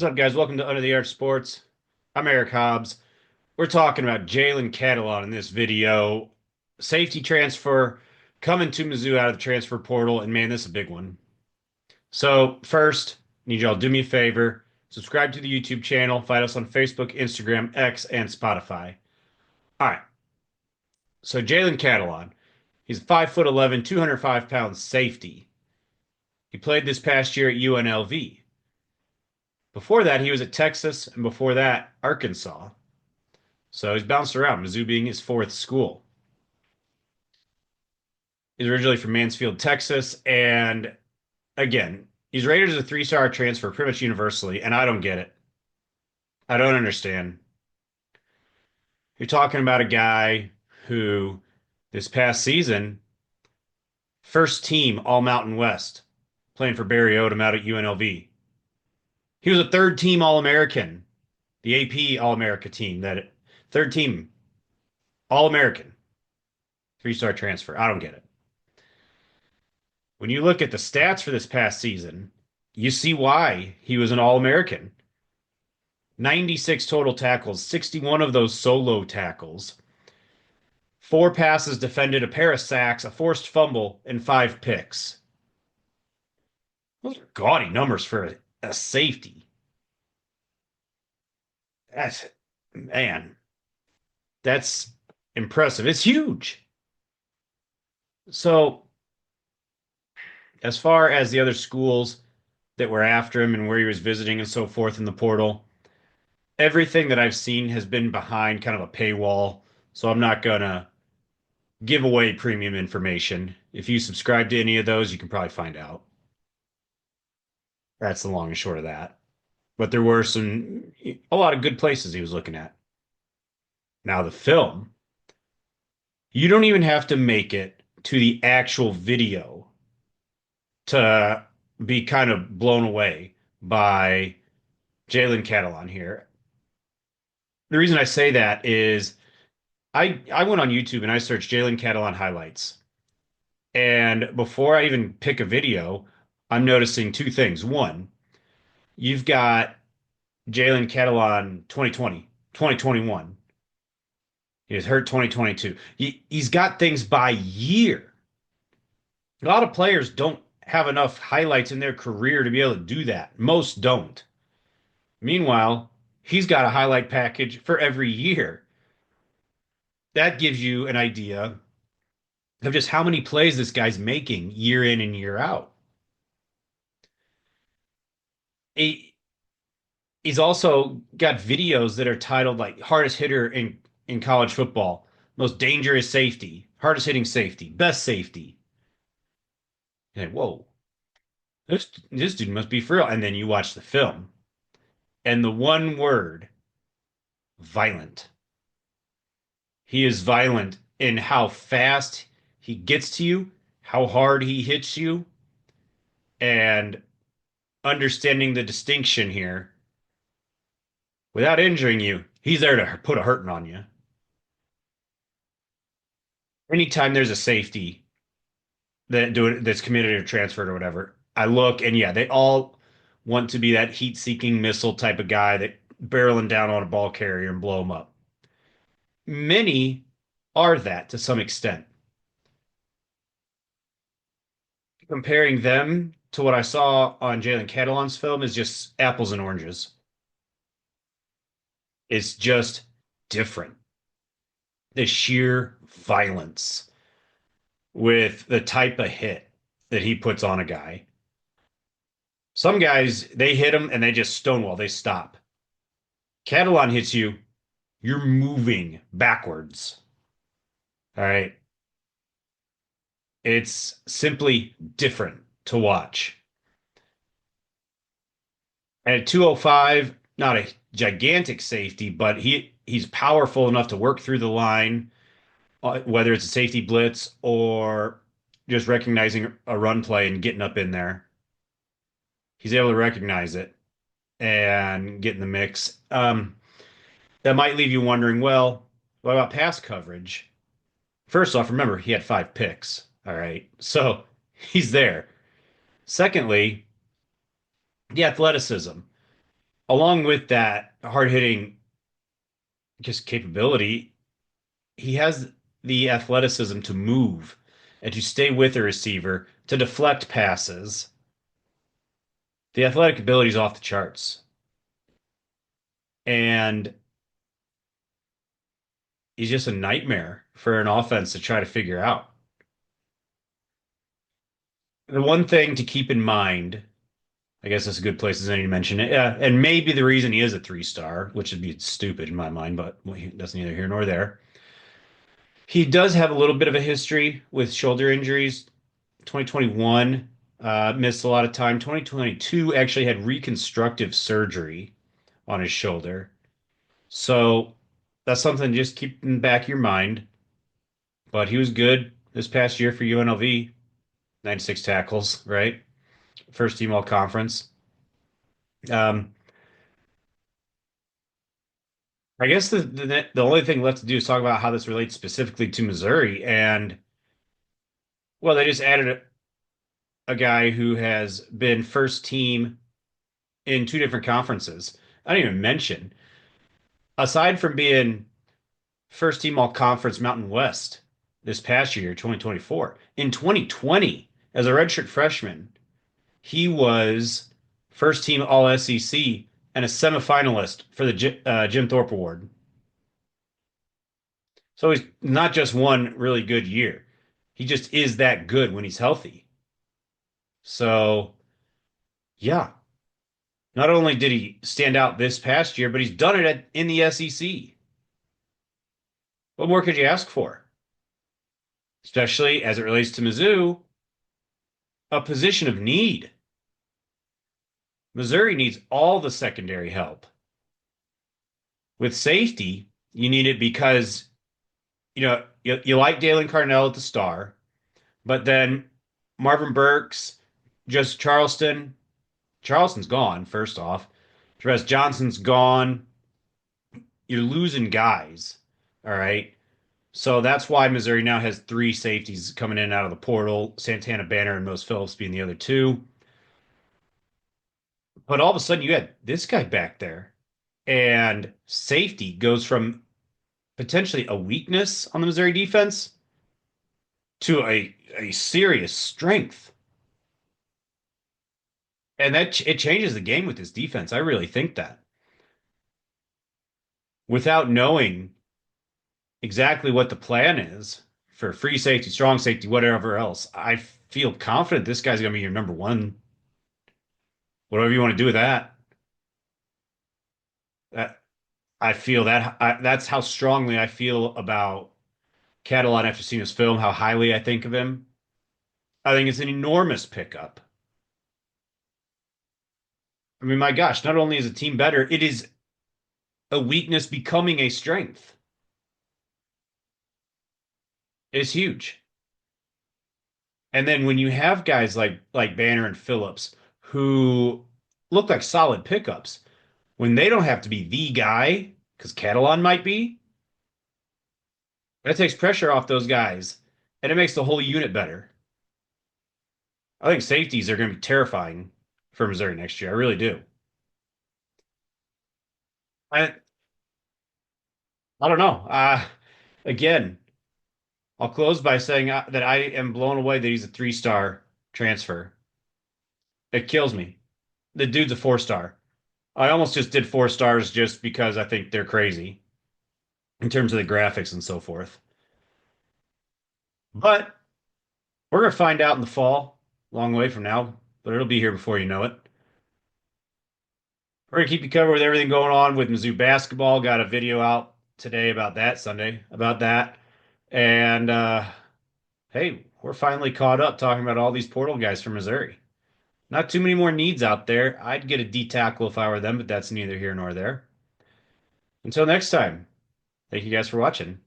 What's up, guys? Welcome to Under the Arch Sports. I'm Eric Hobbs. We're talking about Jalen Catalon in this video. Safety transfer coming to Mizzou out of the transfer portal, and man, this is a big one. So, first, need y'all to do me a favor. Subscribe to the YouTube channel. Find us on Facebook, Instagram, X, and Spotify. All right. So, Jalen Catalon. He's 5'11", 205 pounds safety. He played this past year at UNLV. Before that, he was at Texas, and before that, Arkansas. So he's bounced around, Mizzou being his fourth school. He's originally from Mansfield, Texas, and again, he's rated as a three-star transfer pretty much universally, and I don't get it. I don't understand. You're talking about a guy who, this past season, first team All Mountain West, playing for Barry Odom out at UNLV. He was a third team All-American, the AP All-America team, that third team All-American, three-star transfer. I don't get it. When you look at the stats for this past season, you see why he was an All-American. 96 total tackles, 61 of those solo tackles, 4 passes defended, a pair of sacks, a forced fumble, and 5 picks. Those are gaudy numbers for a safety. That's, man, that's impressive. It's huge. So, as far as the other schools that were after him and where he was visiting and so forth in the portal, everything that I've seen has been behind kind of a paywall. So I'm not gonna give away premium information. If you subscribe to any of those, you can probably find out. That's the long and short of that. But there were a lot of good places he was looking at. Now, the film, you don't even have to make it to the actual video to be kind of blown away by Jalen Catalon here. The reason I say that is I went on YouTube and I searched Jalen Catalon highlights. And before I even pick a video, I'm noticing two things. One, you've got Jalen Catalon 2020, 2021. He was hurt 2022. He's got things by year. A lot of players don't have enough highlights in their career to be able to do that. Most don't. Meanwhile, he's got a highlight package for every year. That gives you an idea of just how many plays this guy's making year in and year out. He, he's also got videos that are titled like hardest hitter in college football, most dangerous safety, hardest hitting safety, best safety. And whoa, this dude must be for real. And then you watch the film, and the one word, violent. He is violent in how fast he gets to you, how hard he hits you, and understanding the distinction here. Without injuring you, he's there to put a hurting on you. Anytime there's a safety that's committed or transferred or whatever, I look and yeah, they all want to be that heat-seeking missile type of guy that barreling down on a ball carrier and blow him up. Many are that to some extent. Comparing them to what I saw on Jalen Catalon's film is just apples and oranges. It's just different. The sheer violence with the type of hit that he puts on a guy. Some guys, they hit him and they just stonewall, they stop. Catalon hits you, you're moving backwards. All right. It's simply different to watch. And at 205, not a gigantic safety, but he's powerful enough to work through the line, whether it's a safety blitz or just recognizing a run play and getting up in there. He's able to recognize it and get in the mix. That might leave you wondering, well, what about pass coverage? First off, remember, he had 5 picks. All right. So he's there. Secondly, the athleticism. along with that hard hitting just capability, he has the athleticism to move and to stay with a receiver, to deflect passes. The athletic ability is off the charts. And he's just a nightmare for an offense to try to figure out. The one thing to keep in mind, I guess that's a good place as any to mention it. Yeah, and maybe the reason he is a three-star, which would be stupid in my mind, but that's neither here nor there. He does have a little bit of a history with shoulder injuries. 2021, missed a lot of time. 2022 actually had reconstructive surgery on his shoulder. So that's something to just keep in the back of your mind. But he was good this past year for UNLV. 96 tackles, right? First team all conference. Um, I guess the only thing left to do is talk about how this relates specifically to Missouri. And well, they just added a guy who has been first team in two different conferences. I didn't even mention, aside from being first team all conference Mountain West this past year, 2024, in 2020, as a redshirt freshman, he was first team all SEC and a semifinalist for the Jim Thorpe Award. So he's not just one really good year. He just is that good when he's healthy. So, yeah, not only did he stand out this past year, but he's done it in the SEC. What more could you ask for? Especially as it relates to Mizzou, a position of need. Missouri needs all the secondary help. With safety, you need it because, you like Dalen Carnell at the star, but then Marvin Burks, just Charleston. Charleston's gone, first off. Jerez Johnson's gone. You're losing guys. All right. So that's why Missouri now has three safeties coming in and out of the portal, Santana Banner and Mose Phillips being the other two. But all of a sudden, you had this guy back there, and safety goes from potentially a weakness on the Missouri defense to a serious strength. And it changes the game with this defense. I really think that. Without knowing exactly what the plan is for free safety, strong safety, whatever else, I feel confident this guy's going to be your number one. Whatever you want to do with that. That I feel that's how strongly I feel about Catalon after seeing his film, how highly I think of him. I think it's an enormous pickup. I mean, my gosh, not only is the team better, it is a weakness becoming a strength. It's huge. And then when you have guys like Banner and Phillips who look like solid pickups, when they don't have to be the guy, because Catalan might be, that takes pressure off those guys, and it makes the whole unit better. I think safeties are going to be terrifying for Missouri next year. I really do. I I don't know. Again, I'll close by saying that I am blown away that he's a three-star transfer. It kills me. The dude's a four-star. I almost just did four stars just because I think they're crazy in terms of the graphics and so forth. But we're going to find out in the fall, long way from now, but it'll be here before you know it. We're going to keep you covered with everything going on with Mizzou basketball. Got a video out today about that, Sunday, about that. And hey, we're finally caught up talking about all these portal guys from Missouri. Not too many more needs out there. I'd get a D tackle if I were them, but that's neither here nor there. Until next time, thank you guys for watching.